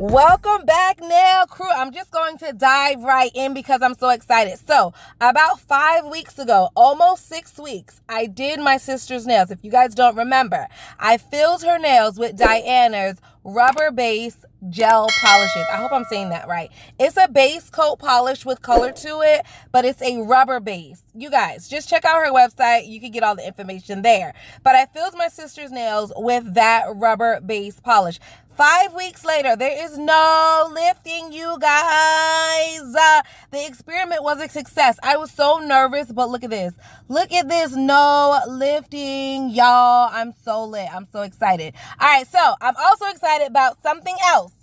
Welcome back, nail crew. I'm just going to dive right in because I'm so excited. So about 5 weeks ago, almost 6 weeks, I did my sister's nails. If you guys don't remember, I filled her nails with Diana's rubber base gel polishes. I hope I'm saying that right. It's a base coat polish with color to it, but it's a rubber base. You guys, just check out her website. You can get all the information there. But I filled my sister's nails with that rubber base polish. 5 weeks later, there is no lifting, you guys. The experiment was a success. I was so nervous, but look at this. Look at this, no lifting, y'all. I'm so lit. I'm so excited. All right, so I'm also excited about something else.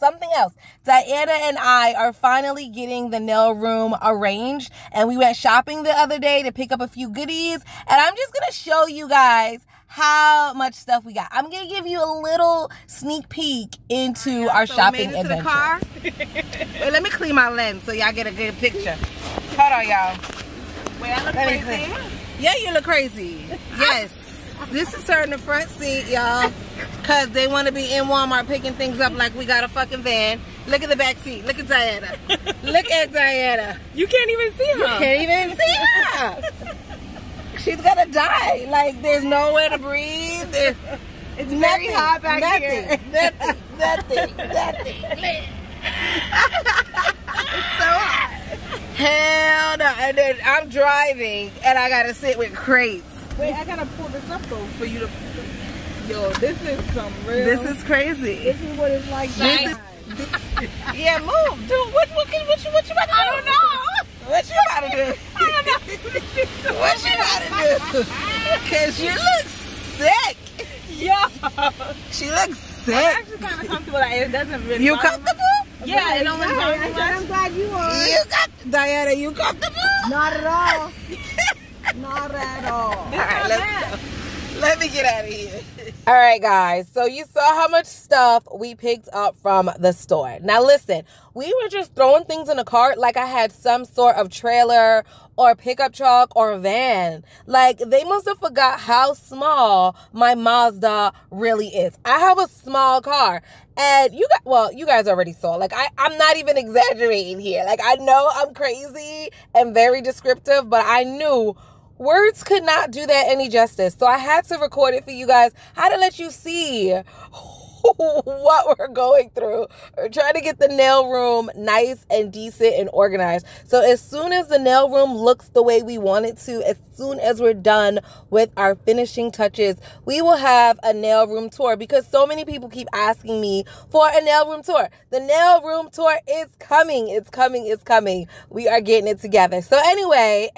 Diana and I are finally getting the nail room arranged, and we went shopping the other day to pick up a few goodies, and I'm just going to show you guys how much stuff we got. I'm gonna give you a little sneak peek into our shopping adventure. The car. Wait, let me clean my lens so y'all get a good picture. Hold on, y'all. Wait, I look crazy? Yeah, you look crazy. Yes. This is her in the front seat, y'all, because they want to be in Walmart picking things up like we got a fucking van. Look at the back seat. Look at Diana. Look at Diana. You can't even see her. You can't even see her. She's gonna die. Like, there's nowhere to breathe. It's very hot back here. Nothing. It's so hot. Hell no. And then I'm driving, and I gotta sit with crates. Wait, I gotta pull this up though for you to. Yo, this is some real. This is crazy. This is what it's like. Yeah, move, dude. What you about to do? I don't know. What you about to do? I don't know. What you about to do? Cause you look sick. Yo. She looks sick. I'm actually kind of comfortable. Like, it doesn't really. You comfortable? Yeah, it don't really bother me much. I'm glad you are. You got Diana. You comfortable? Not at all. Not at all. All right, let's go. Let me get out of here. All right, guys. So you saw how much stuff we picked up from the store. Now, listen. We were just throwing things in the cart like I had some sort of trailer or pickup truck or van. Like, they must have forgot how small my Mazda really is. I have a small car. And you guys already saw. Like, I'm not even exaggerating here. Like, I know I'm crazy and very descriptive, but I knew words could not do that any justice. So I had to record it for you guys. I had to let you see what we're going through. We're trying to get the nail room nice and decent and organized. So as soon as the nail room looks the way we want it to, as soon as we're done with our finishing touches, we will have a nail room tour, because so many people keep asking me for a nail room tour. The nail room tour is coming. It's coming. We are getting it together. So anyway,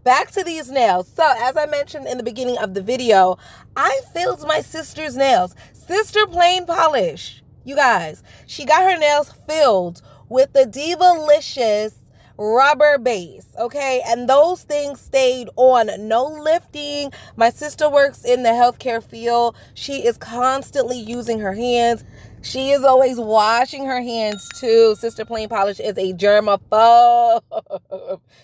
back to these nails. So as I mentioned in the beginning of the video, I filled my sister's nails. Sister plain polish. You guys, she got her nails filled with the Divalicous rubber base, okay? And those things stayed on. No lifting. My sister works in the healthcare field. She is constantly using her hands. She is always washing her hands too. Sister Plain Polish is a germaphobe.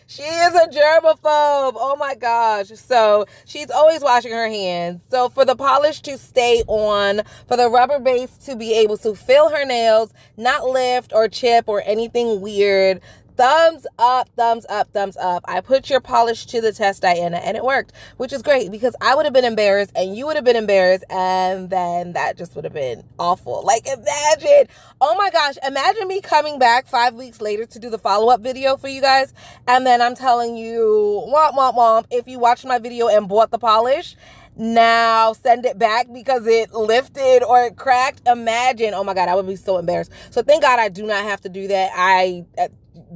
She is a germaphobe. Oh my gosh. So she's always washing her hands. So for the polish to stay on, for the rubber base to be able to fill her nails, not lift or chip or anything weird, thumbs up, thumbs up, thumbs up. I put your polish to the test, Diana, and it worked, which is great, because I would have been embarrassed and you would have been embarrassed, and then that just would have been awful. Like, imagine, oh my gosh, imagine me coming back 5 weeks later to do the follow-up video for you guys, and then I'm telling you, womp, womp, womp, if you watched my video and bought the polish, now send it back because it lifted or it cracked. Imagine. Oh my God, I would be so embarrassed. So thank God I do not have to do that.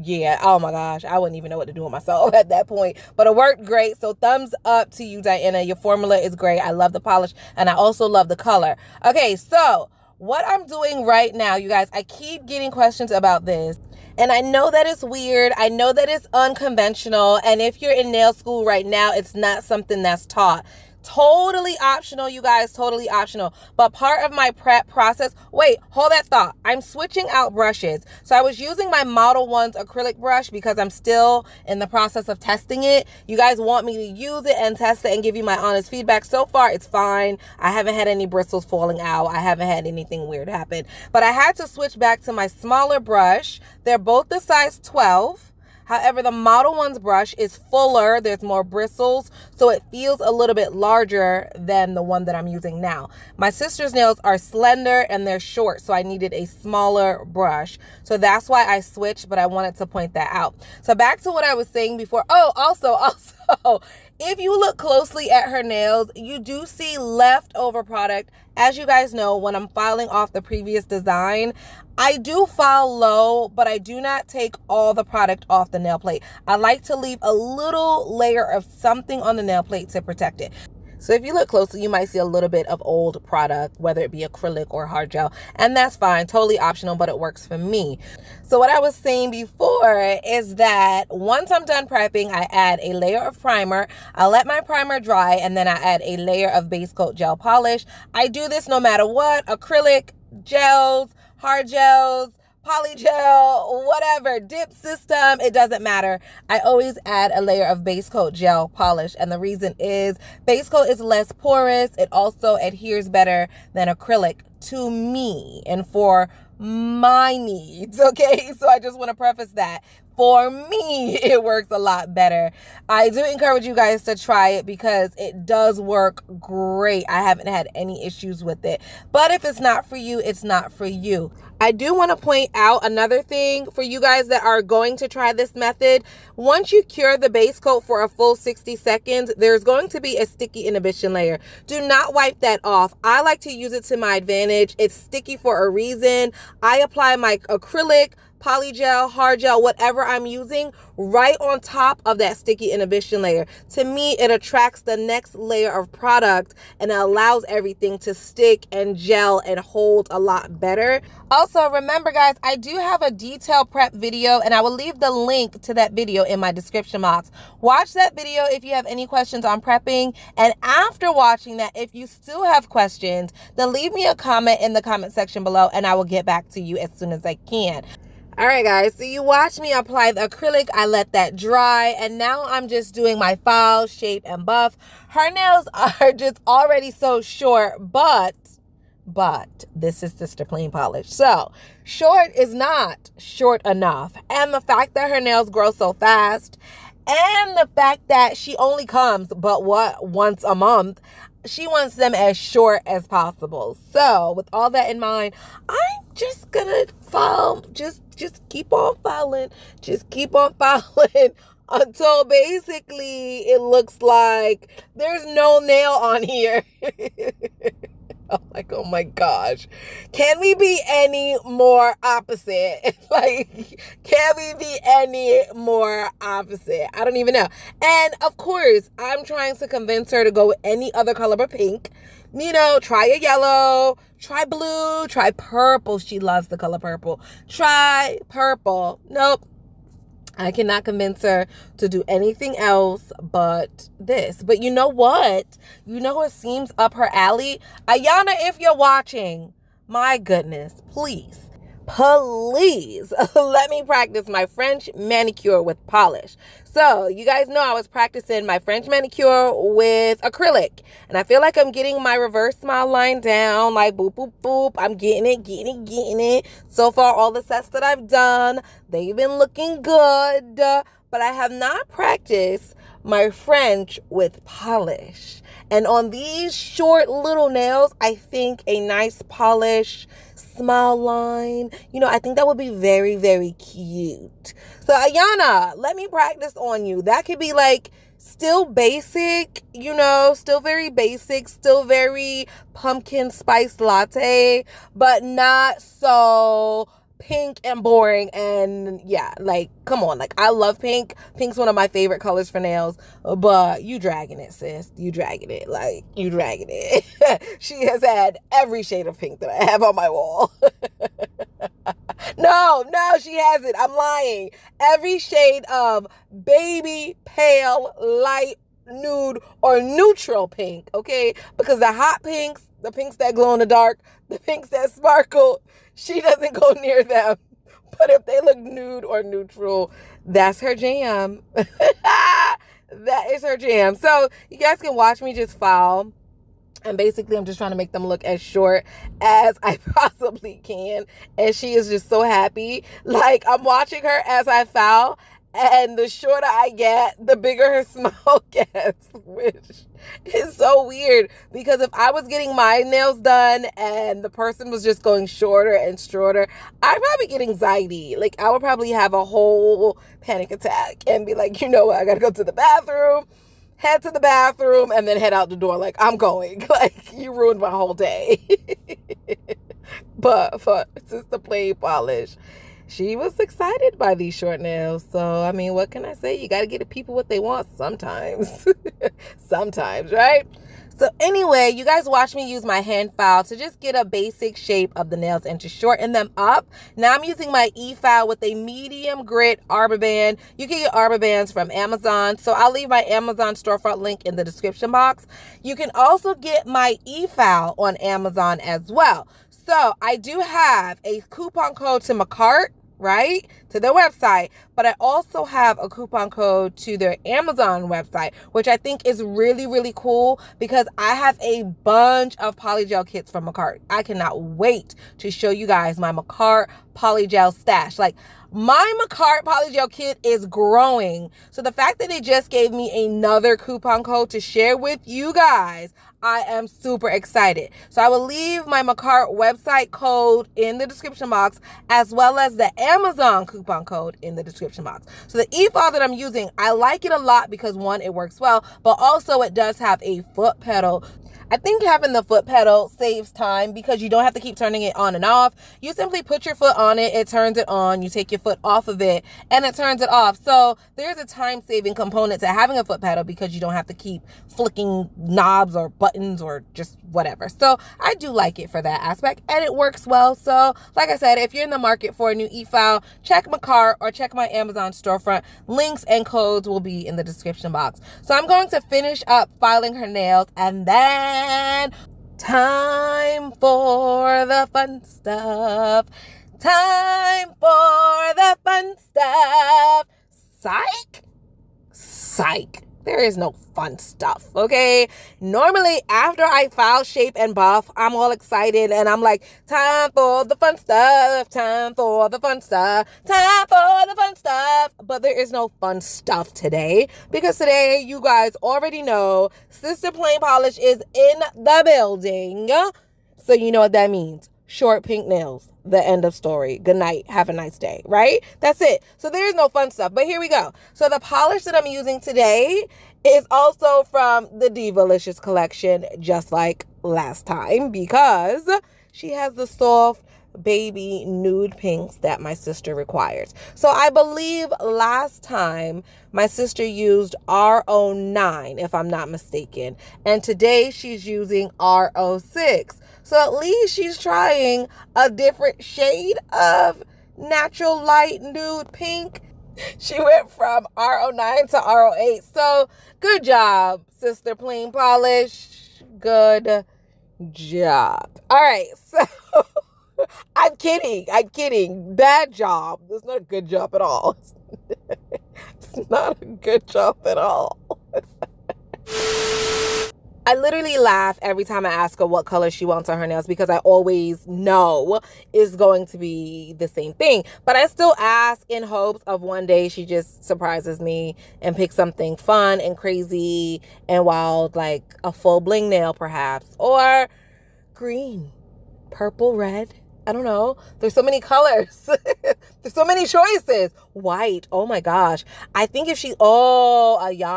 Yeah, oh my gosh, I wouldn't even know what to do with myself at that point, but it worked great. So thumbs up to you, Diana. Your formula is great. I love the polish, and I also love the color. Okay, so what I'm doing right now, you guys, I keep getting questions about this, and I know that it's weird. I know that it's unconventional, and if you're in nail school right now, it's not something that's taught. Totally optional, you guys, totally optional. But part of my prep process, wait, hold that thought. I'm switching out brushes. So I was using my Model 1's acrylic brush because I'm still in the process of testing it. You guys want me to use it and test it and give you my honest feedback. So far, it's fine. I haven't had any bristles falling out. I haven't had anything weird happen. But I had to switch back to my smaller brush. They're both the size 12. However, the Model 1's brush is fuller. There's more bristles, so it feels a little bit larger than the one that I'm using now. My sister's nails are slender and they're short, so I needed a smaller brush. So that's why I switched, but I wanted to point that out. So back to what I was saying before. Oh, also, if you look closely at her nails, you do see leftover product. As you guys know, when I'm filing off the previous design, I do file low, but I do not take all the product off the nail plate. I like to leave a little layer of something on the nail plate to protect it. So if you look closely, you might see a little bit of old product, whether it be acrylic or hard gel, and that's fine, totally optional, but it works for me. So what I was saying before is that once I'm done prepping, I add a layer of primer. I let my primer dry, and then I add a layer of Basecoat gel polish. I do this no matter what, acrylic, gels, hard gels, polygel, whatever, dip system, it doesn't matter. I always add a layer of Basecoat gel polish, and the reason is Basecoat is less porous. It also adheres better than acrylic to me and for my needs, okay? So I just want to preface that. For me, it works a lot better. I do encourage you guys to try it because it does work great. I haven't had any issues with it. But if it's not for you, it's not for you. I do want to point out another thing for you guys that are going to try this method. Once you cure the base coat for a full 60 seconds, there's going to be a sticky inhibition layer. Do not wipe that off. I like to use it to my advantage. It's sticky for a reason. I apply my acrylic, polygel, hard gel, whatever I'm using, right on top of that sticky inhibition layer. To me, it attracts the next layer of product and it allows everything to stick and gel and hold a lot better. Also, remember guys, I do have a detailed prep video and I will leave the link to that video in my description box. Watch that video if you have any questions on prepping, and after watching that, if you still have questions, then leave me a comment in the comment section below and I will get back to you as soon as I can. All right, guys, so you watch me apply the acrylic. I let that dry, and now I'm just doing my file, shape, and buff. Her nails are just already so short, but this is Sister Clean Polish. So short is not short enough. And the fact that her nails grow so fast, and the fact that she only comes, once a month, she wants them as short as possible. So with all that in mind, I'm just gonna file, just keep on filing, until basically it looks like there's no nail on here. I'm like, oh my gosh, can we be any more opposite? Like, can we be any more opposite? I don't even know. And of course, I'm trying to convince her to go with any other color but pink. You know, try a yellow, try blue, try purple. She loves the color purple. Try purple. Nope. I cannot convince her to do anything else but this. But you know what? You know what seems up her alley? Ayana, if you're watching, my goodness, please let me practice my French manicure with polish. So you guys know I was practicing my French manicure with acrylic, and I feel like I'm getting my reverse smile line down, like boop, boop, boop. I'm getting it. So far, all the sets that I've done, they've been looking good, but I have not practiced my French with polish. And on these short little nails, I think a nice polish smile line, you know, I think that would be very, very cute. So Ayana, let me practice on you. That could be like still basic, you know, still very basic, still very pumpkin spice latte, but not so pink and boring. And yeah, like, come on, like, I love pink. Pink's one of my favorite colors for nails, but you dragging it, sis. You dragging it. Like, you dragging it. She has had every shade of pink that I have on my wall. No, she hasn't. I'm lying. Every shade of baby, pale, light, nude, or neutral pink, okay? Because the hot pinks, the pinks that glow in the dark, the pinks that sparkle, she doesn't go near them. But if they look nude or neutral, that's her jam. That is her jam. So you guys can watch me just file. And basically, I'm just trying to make them look as short as I possibly can. And she is just so happy. Like, I'm watching her as I file. And the shorter I get, the bigger her smile gets. Which is so weird. Because if I was getting my nails done and the person was just going shorter and shorter, I'd probably get anxiety. Like, I would probably have a whole panic attack. And be like, you know what, I gotta go to the bathroom. Head to the bathroom and then head out the door. Like, I'm going. Like, you ruined my whole day. But for Sister Plain Polish, she was excited by these short nails. So, I mean, what can I say? You got to get the people what they want sometimes. Sometimes, right? So anyway, you guys watch me use my hand file to just get a basic shape of the nails and to shorten them up. Now I'm using my E-file with a medium grit arbor band. You can get arbor bands from Amazon. So I'll leave my Amazon storefront link in the description box. You can also get my E-file on Amazon as well. So I do have a coupon code to Makartt, right, to their website, but I also have a coupon code to their Amazon website, which I think is really, really cool because I have a bunch of polygel kits from Makartt. I cannot wait to show you guys my Makartt polygel stash. Like, my Makartt polygel kit is growing. So the fact that they just gave me another coupon code to share with you guys, I am super excited. So I will leave my Makartt website code in the description box as well as the Amazon coupon code in the description box. So the E-file that I'm using, I like it a lot because one, it works well, but also it does have a foot pedal. I think having the foot pedal saves time because you don't have to keep turning it on and off. You simply put your foot on it, it turns it on, you take your foot off of it, and it turns it off. So there's a time-saving component to having a foot pedal because you don't have to keep flicking knobs or buttons or just whatever. So I do like it for that aspect, and it works well. So like I said, if you're in the market for a new E-file, check Makartt or check my Amazon storefront. Links and codes will be in the description box. So I'm going to finish up filing her nails, and then time for the fun stuff. Time for the fun stuff. Psych? Psych. There is no fun stuff, okay? Normally, after I file, shape, and buff, I'm all excited, and I'm like, time for the fun stuff, time for the fun stuff, time for the fun stuff. But there is no fun stuff today, because today, you guys already know, Sister Plain Polish is in the building. So you know what that means. Short pink nails. The end of story. Good night. Have a nice day. Right? That's it. So there is no fun stuff. But here we go. So the polish that I'm using today is also from the Divalicous collection, just like last time, because she has the soft baby nude pinks that my sister requires. So I believe last time my sister used R09, if I'm not mistaken. And today she's using R06. So at least she's trying a different shade of natural light nude pink. She went from R09 to R08. So good job, Sister Plain Polish. Good job. All right, so I'm kidding. Bad job. It's not a good job at all. It's not a good job at all. I literally laugh every time I ask her what color she wants on her nails because I always know it's going to be the same thing. But I still ask in hopes of one day she just surprises me and picks something fun and crazy and wild, like a full bling nail perhaps, or green, purple, red. I don't know. There's so many colors. There's so many choices. White. Oh my gosh. I think if Ayana,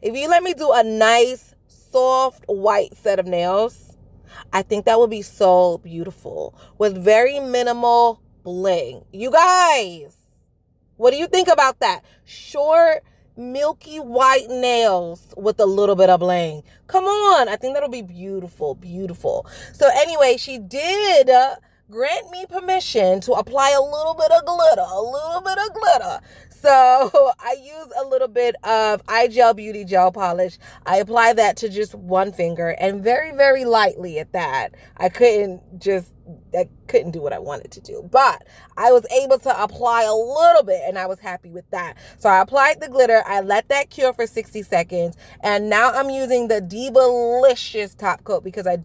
if you let me do a nice soft white set of nails, I think that would be so beautiful with very minimal bling. You guys, what do you think about that? Short, milky white nails with a little bit of bling. Come on. I think that'll be beautiful, beautiful. So anyway, she did grant me permission to apply a little bit of glitter, So I use a little bit of iGel Beauty Gel Polish. I apply that to just one finger and very, very lightly at that. I couldn't do what I wanted to do, but I was able to apply a little bit and I was happy with that. So I applied the glitter, I let that cure for 60 seconds, and now I'm using the Divalicous top coat because I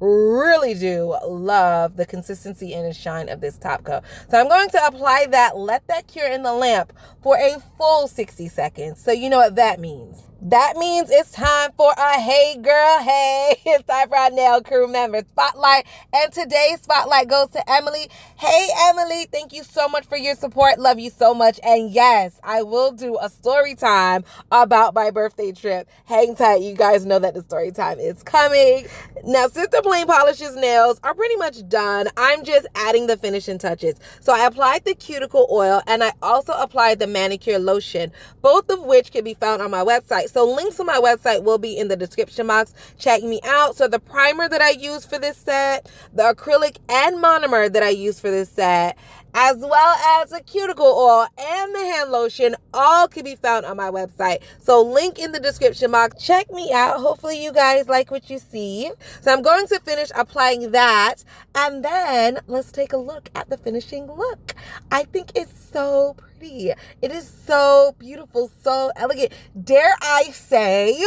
really do love the consistency and the shine of this top coat. So I'm going to apply that, let that cure in the lamp for a full 60 seconds. So you know what that means. That means it's time for a hey girl, hey. It's time for our nail crew member spotlight. And today's spotlight goes to Emily. Hey, Emily, thank you so much for your support. Love you so much. And yes, I will do a story time about my birthday trip. Hang tight. You guys know that the story time is coming. Now, Sister Plain Polish's nails are pretty much done. I'm just adding the finishing touches. So I applied the cuticle oil and I also applied the manicure lotion, both of which can be found on my website. So links to my website will be in the description box. Check me out. So the primer that I use for this set, the acrylic and monomer that I use for this set, as well as the cuticle oil and the hand lotion, all can be found on my website. So link in the description box. Check me out. Hopefully you guys like what you see. So I'm going to finish applying that, and then let's take a look at the finishing look. I think it's so pretty. It is so beautiful, so elegant. Dare I say,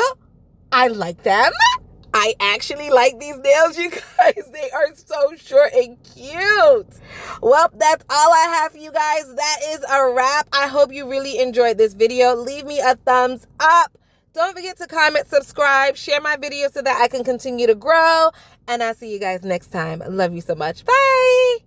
I like them. I actually like these nails, you guys. They are so short and cute. Well, that's all I have for you guys. That is a wrap. I hope you really enjoyed this video. Leave me a thumbs up. Don't forget to comment, subscribe, share my video so that I can continue to grow. And I'll see you guys next time. I love you so much. Bye.